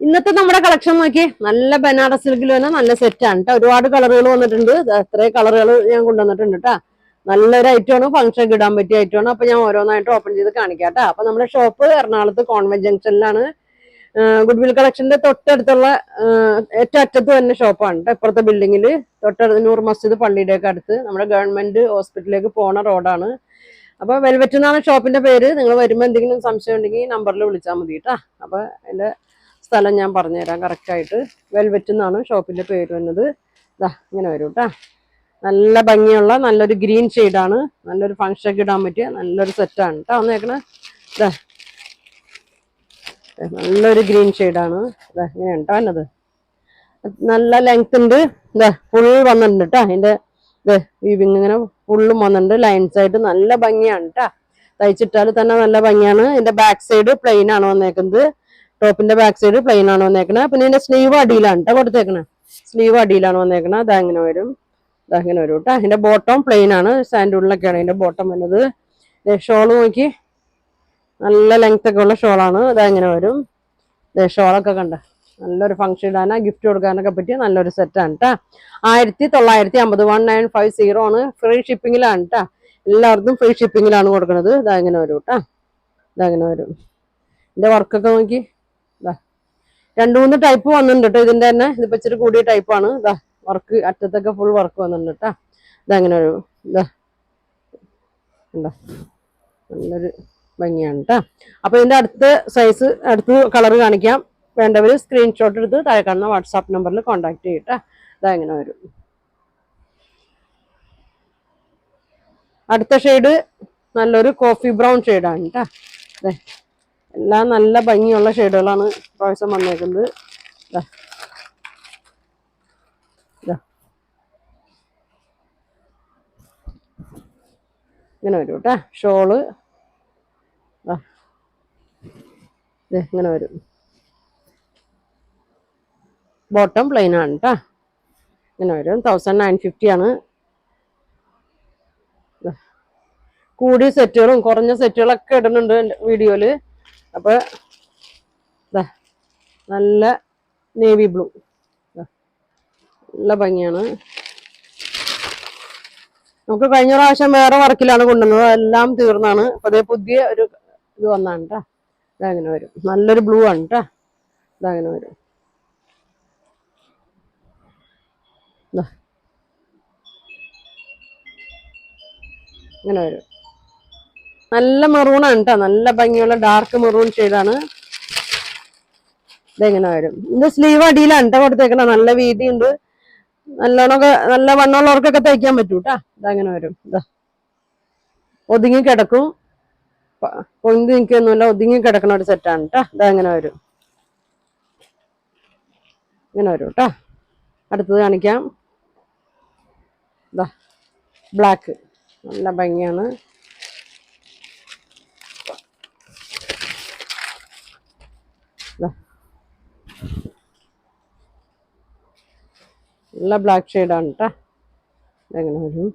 ഇന്നത്തെ നമ്മുടെ കളക്ഷൻ നോക്കി നല്ല ബനാറസ് സിൽക്കിൽ തന്നെ നല്ല സെറ്റാണ് കേട്ടോ. ഒരുപാട് കളറുകൾ വന്നിട്ടുണ്ട്. എത്രയും കളറുകൾ ഞാൻ കൊണ്ടുവന്നിട്ടുണ്ട് കേട്ടോ. നല്ലൊരു ഐറ്റമാണ്, ഫംഗ്ഷൻ ഇടാൻ പറ്റിയ ഐറ്റമാണ്. അപ്പൊ ഞാൻ ഓരോന്നായിട്ട് ഓപ്പൺ ചെയ്ത് കാണിക്കാം കേട്ടോ. അപ്പൊ നമ്മുടെ ഷോപ്പ് എറണാകുളത്ത് കോൺവെന്റ് ജംഗ്ഷനിലാണ്. ഗുഡ്വിൽ കളക്ഷന്റെ തൊട്ടടുത്തുള്ള ഏറ്റവും അറ്റത്ത് തന്നെ ഷോപ്പാണ് കേട്ടോ. ഇപ്പുറത്തെ ബിൽഡിങ്ങിൽ തൊട്ടടുത്ത് നൂർ മസ്ജിദ് പള്ളിയുടെ ഒക്കെ അടുത്ത് നമ്മുടെ ഗവൺമെന്റ് ഹോസ്പിറ്റലിലേക്ക് പോണ റോഡാണ്. അപ്പൊ വെൽവെറ്റ് എന്നാണ് ഷോപ്പിന്റെ പേര്. നിങ്ങൾ വരുമ്പോൾ എന്തെങ്കിലും സംശയം ഉണ്ടെങ്കിൽ നമ്പറിൽ വിളിച്ചാൽ മതി കേട്ടോ. അപ്പൊ എന്റെ സ്ഥലം ഞാൻ പറഞ്ഞുതരാം കറക്റ്റായിട്ട്. വെൽവെറ്റ് എന്നാണ് ഷോപ്പിന്റെ പേര് വന്നത്. ഇതാ ഇങ്ങനെ വരും കേട്ടോ. നല്ല ഭംഗിയുള്ള നല്ലൊരു ഗ്രീൻ ഷെയ്ഡാണ്. നല്ലൊരു ഫംഗ്ഷനൊക്കെ ഇടാൻ പറ്റിയ നല്ലൊരു സെറ്റാണ് കേട്ടോ. വന്നേക്കണേ ഇതാ നല്ലൊരു ഗ്രീൻ ഷെയ്ഡാണ്. ഇതാ ഇങ്ങനെയാണ് കേട്ടോ എന്നത്. നല്ല ലെങ്ത് ഉണ്ട്. ഇതാ ഫുൾ വന്നിട്ടുണ്ട് കേട്ടോ. അതിന്റെ വീവിങ് ഇങ്ങനെ ഫുള്ളും വന്നിട്ടുണ്ട്. ലൈൻസ് ആയിട്ട് നല്ല ഭംഗിയാണ് കേട്ടോ. തയ്ച്ചിട്ടാൽ തന്നെ നല്ല ഭംഗിയാണ്. ഇതിന്റെ ബാക്ക് സൈഡ് പ്ലെയിൻ ആണ് വന്നേക്കുന്നത്. ടോപ്പിന്റെ ബാക്ക് സൈഡ് പ്ലെയിൻ ആണ് വന്നേക്കണത്. പിന്നെ ഇതിന്റെ സ്ലീവ് അടിയിലാണ് കേട്ടോ കൊടുത്തേക്കണേ. സ്ലീവ് അടിയിലാണ് വന്നേക്കണത്. അതങ്ങനെ വരും. അതങ്ങനെ വരും കേട്ടോ. അതിന്റെ ബോട്ടം പ്ലെയിൻ ആണ്. സാൻഡൂളിലൊക്കെയാണ് അതിന്റെ ബോട്ടം വരുന്നത്. ഷോള് നോക്കി നല്ല ലെങ്ത് ഒക്കെ ഉള്ള ഷോളാണ്. അതങ്ങനെ വരും. ഷോളൊക്കെ കണ്ട നല്ലൊരു ഫംഗ്ഷൻ ഇടാനോ ഗിഫ്റ്റ് കൊടുക്കാനൊക്കെ പറ്റിയ നല്ലൊരു സെറ്റാണ് കേട്ടോ. 1950 1950 ആണ്. ഫ്രീ ഷിപ്പിങ്ങിലാണ് കേട്ടോ. എല്ലാവർക്കും ഫ്രീ ഷിപ്പിങ്ങിലാണ് കൊടുക്കുന്നത്. ഇതങ്ങനെ വരും കേട്ടോ. ഇതങ്ങനെ വരും. ഇതിന്റെ വർക്കൊക്കെ നോക്കി ഇതാ 2-3 ടൈപ്പ് വന്നിട്ടുണ്ട് കേട്ടോ. ഇതിന്റെ തന്നെ ഇതിപ്പോ ഇച്ചിരി കൂടിയ ടൈപ്പാണ്. ഇതാ വർക്ക് അറ്റത്തൊക്കെ ഫുൾ വർക്ക് വന്നിട്ടുണ്ട് കേട്ടോ. ഇതങ്ങനെ വരും. ഇതാ എന്താ നല്ലൊരു ഭംഗിയാണ് കേട്ടോ. അപ്പൊ ഇതിന്റെ അടുത്ത സൈസ് അടുത്ത കളർ കാണിക്കാം. വേണ്ടവർ സ്ക്രീൻഷോട്ട് എടുത്ത് താഴെ കാണുന്ന വാട്സാപ്പ് നമ്പറിൽ കോൺടാക്ട് ചെയ്യട്ടെ. ഇതങ്ങനെ വരും. അടുത്ത ഷെയ്ഡ് നല്ലൊരു കോഫി ബ്രൗൺ ഷെയ്ഡാണ് കേട്ടോ. അതെ എല്ലാം നല്ല ഭംഗിയുള്ള ഷെയ്ഡുകളാണ് പ്രാവശ്യം വന്നേക്കുന്നത്. ഇങ്ങനെ വരും കേട്ടോ. ഷോള് ഇങ്ങനെ വരും. ബോട്ടം പ്ലെയിൻ ആണ് കേട്ടോ. ഇങ്ങനെ വരും. 1950 ആണ്. കൂടിയ സെറ്റുകളും കുറഞ്ഞ സെറ്റുകളൊക്കെ ഇടുന്നുണ്ട് വീഡിയോയില്. അപ്പൊ നല്ല നേവി ബ്ലൂ നല്ല ഭംഗിയാണ്. നമുക്ക് കഴിഞ്ഞ പ്രാവശ്യം വേറെ വർക്കിലാണ് കൊണ്ടുവന്നത്. എല്ലാം തീർന്നാണ്. അപ്പൊ അതേ പുതിയ ഒരു ഇത് വന്നാണ് കേട്ടോ. ഇതങ്ങനെ വരും. നല്ലൊരു ബ്ലൂ ആണ് കേട്ടോ. ഇതങ്ങനെ വരും. ഇങ്ങനെ വരും. നല്ല മെറൂണാണ് കേട്ടോ. നല്ല ഭംഗിയുള്ള ഡാർക്ക് മെറൂൺ ഷെയ്ഡാണ്. ഇതെങ്ങനെ വരും. ഇതിന്റെ സ്ലീവ് അടിയിലാണ് കേട്ടോ കൊടുത്തേക്കണം. നല്ല വീതിയുണ്ട്. നല്ലോണമൊക്കെ നല്ല വണ്ണമുള്ളവർക്കൊക്കെ തയ്ക്കാൻ പറ്റും കേട്ടോ. ഇതങ്ങനെ വരും. ഇതാ ഒതുങ്ങി കിടക്കും. പൊന്തി നിൽക്കൊന്നുമില്ല. ഒതുങ്ങി കിടക്കണ ഒരു സെറ്റാണ് കേട്ടോ. ഇതങ്ങനെ വരും. ഇങ്ങനെ വരും കേട്ടോ. അടുത്തത് കാണിക്കാം. ഇതാ ബ്ലാക്ക് നല്ല ഭംഗിയാണ്. നല്ല ബ്ലാക്ക് ഷെയ്ഡാണ് കേട്ടോ. ഇതെങ്ങനെ വരും.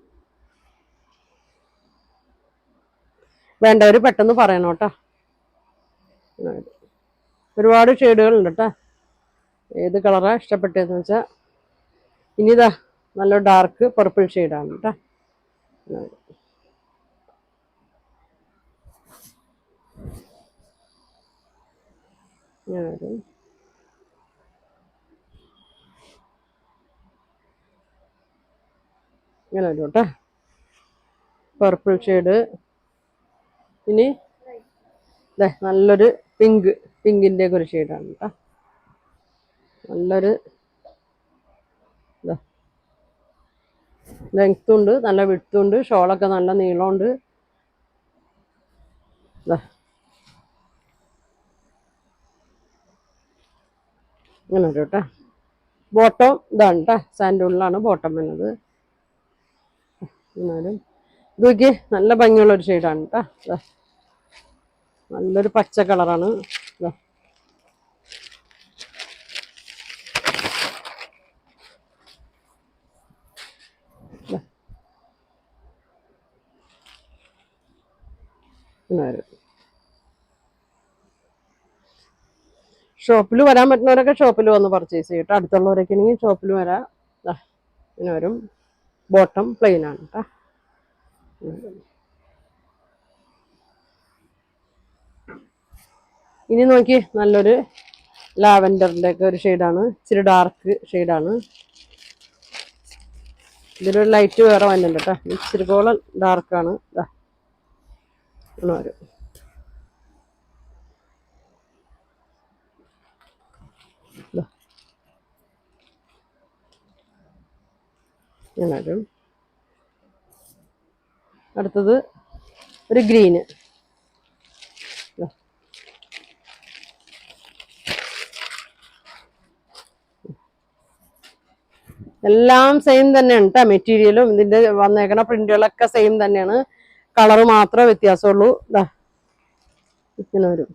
വേണ്ടവർ പെട്ടെന്ന് പറയണം കേട്ടോ. ഒരുപാട് ഷെയ്ഡുകളുണ്ട് കേട്ടോ. ഏത് കളറാണ് ഇഷ്ടപ്പെട്ടതെന്ന് വെച്ചാൽ. ഇനിതാ നല്ല ഡാർക്ക് പർപ്പിൾ ഷെയ്ഡാണ് കേട്ടോ. ഇങ്ങനെ വരും. ഇങ്ങനെ വരും കേട്ടോ. Purple shade. ഇനി നല്ലൊരു പിങ്കിൻ്റെ ഒക്കെ ഒരു ഷെയ്ഡാണ് കേട്ടോ. നല്ലൊരു ലെങ്ത്തും ഉണ്ട്. നല്ല വിഡ്ത്തും ഉണ്ട്. ഷോളൊക്കെ നല്ല നീളമുണ്ട്. ഇങ്ങനെ വരും കേട്ടോ. ബോട്ടം ഇതാണ് കേട്ടോ. സാൻഡൂളിലാണ് ബോട്ടം വരുന്നത്. എന്നാലും ഇതൊക്കെ നല്ല ഭംഗിയുള്ള ഒരു ഷെയ്ഡാണ് കേട്ടോ. നല്ലൊരു പച്ച കളറാണ്. ഷോപ്പിൽ വരാൻ പറ്റുന്നവരൊക്കെ ഷോപ്പിൽ വന്ന് പർച്ചേസ് ചെയ്യട്ടോ. അടുത്തുള്ളവരൊക്കെ ആണെങ്കിൽ ഷോപ്പിൽ വരാം. ഇങ്ങനെ വരും. ബോട്ടം പ്ലെയിൻ ആണ് കേട്ടോ. ഇനി നോക്കി നല്ലൊരു ലാവൻഡറിന്റെ ഒക്കെ ഒരു ഷെയ്ഡാണ്. ഇച്ചിരി ഡാർക്ക് ഷെയ്ഡാണ്. ഇതിലൊരു ലൈറ്റ് വേറെ വന്നിട്ടുണ്ട് കേട്ടോ. ഇച്ചിരി പോലെ ഡാർക്കാണ്. ഇങ്ങനെ വരും. ഇങ്ങനെ വരും. അടുത്തത് ഒരു ഗ്രീന്. എല്ലാം സെയിം തന്നെയാണ് കേട്ടോ. മെറ്റീരിയലും ഇതിന്റെ വന്നേക്കണ പ്രിന്റുകളൊക്കെ സെയിം തന്നെയാണ്. കളറ് മാത്രമേ വ്യത്യാസമുള്ളൂ. ഇങ്ങനെ വരും.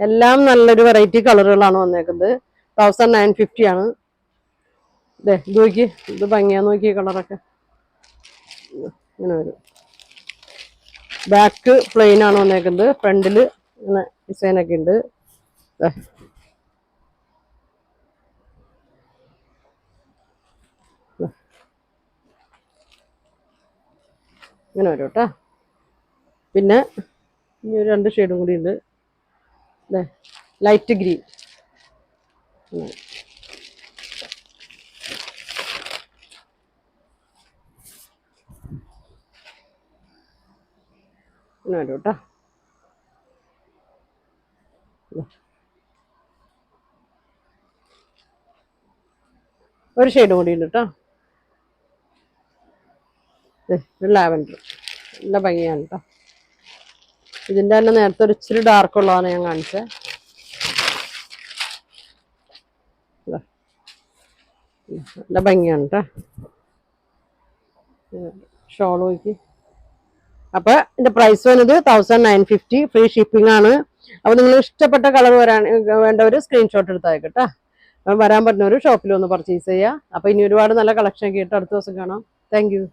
എല്ലാം നല്ലൊരു വെറൈറ്റി കളറുകളാണ് വന്നേക്കുന്നത്. 1950 ആണ്. ഇത് നോക്കി, ഇത് ഭംഗിയാ നോക്കി കളറൊക്കെ. ഇങ്ങനെ വരും. ബാക്ക് പ്ലെയിൻ ആണ് വന്നേക്കുന്നത്. ഫ്രണ്ടില് ഇങ്ങനെ ഡിസൈനൊക്കെ ഉണ്ട്. ഇങ്ങനെ വരും കേട്ടോ. പിന്നെ ഇനി ഒരു 2 ഷെയ്ഡും കൂടി ഉണ്ട്. Light green. ഇങ്ങനെ വരും കേട്ടോ. ഒരു ഷെയ്ഡും കൂടി ഉണ്ട് കേട്ടോ. ലാവൻഡർ നല്ല ഭംഗിയാണ് കേട്ടോ. ഇതിൻ്റെ തന്നെ നേരത്തെ ഒരു ഇച്ചിരി ഡാർക്ക് ഉള്ളതാണ് ഞാൻ കാണിച്ചത്. നല്ല ഭംഗിയാണ് കേട്ടോ. ഷോൾ നോക്കി. അപ്പൊ ഇതിന്റെ പ്രൈസ് വന്നത് 1950. ഫ്രീ ഷിപ്പിംഗ് ആണ്. അപ്പൊ നിങ്ങൾ ഇഷ്ടപ്പെട്ട കളർ വേണ്ടവർ സ്ക്രീൻഷോട്ട് എടുത്തയക്കട്ടോ. വരാൻ പറ്റുന്നവർ ഷോപ്പിൽ ഒന്ന് പർച്ചേസ് ചെയ്യുക. അപ്പൊ ഇനി ഒരുപാട് നല്ല കളക്ഷൻ ഒക്കെ ആയിട്ട് അടുത്ത ദിവസം കാണാം. Thank you.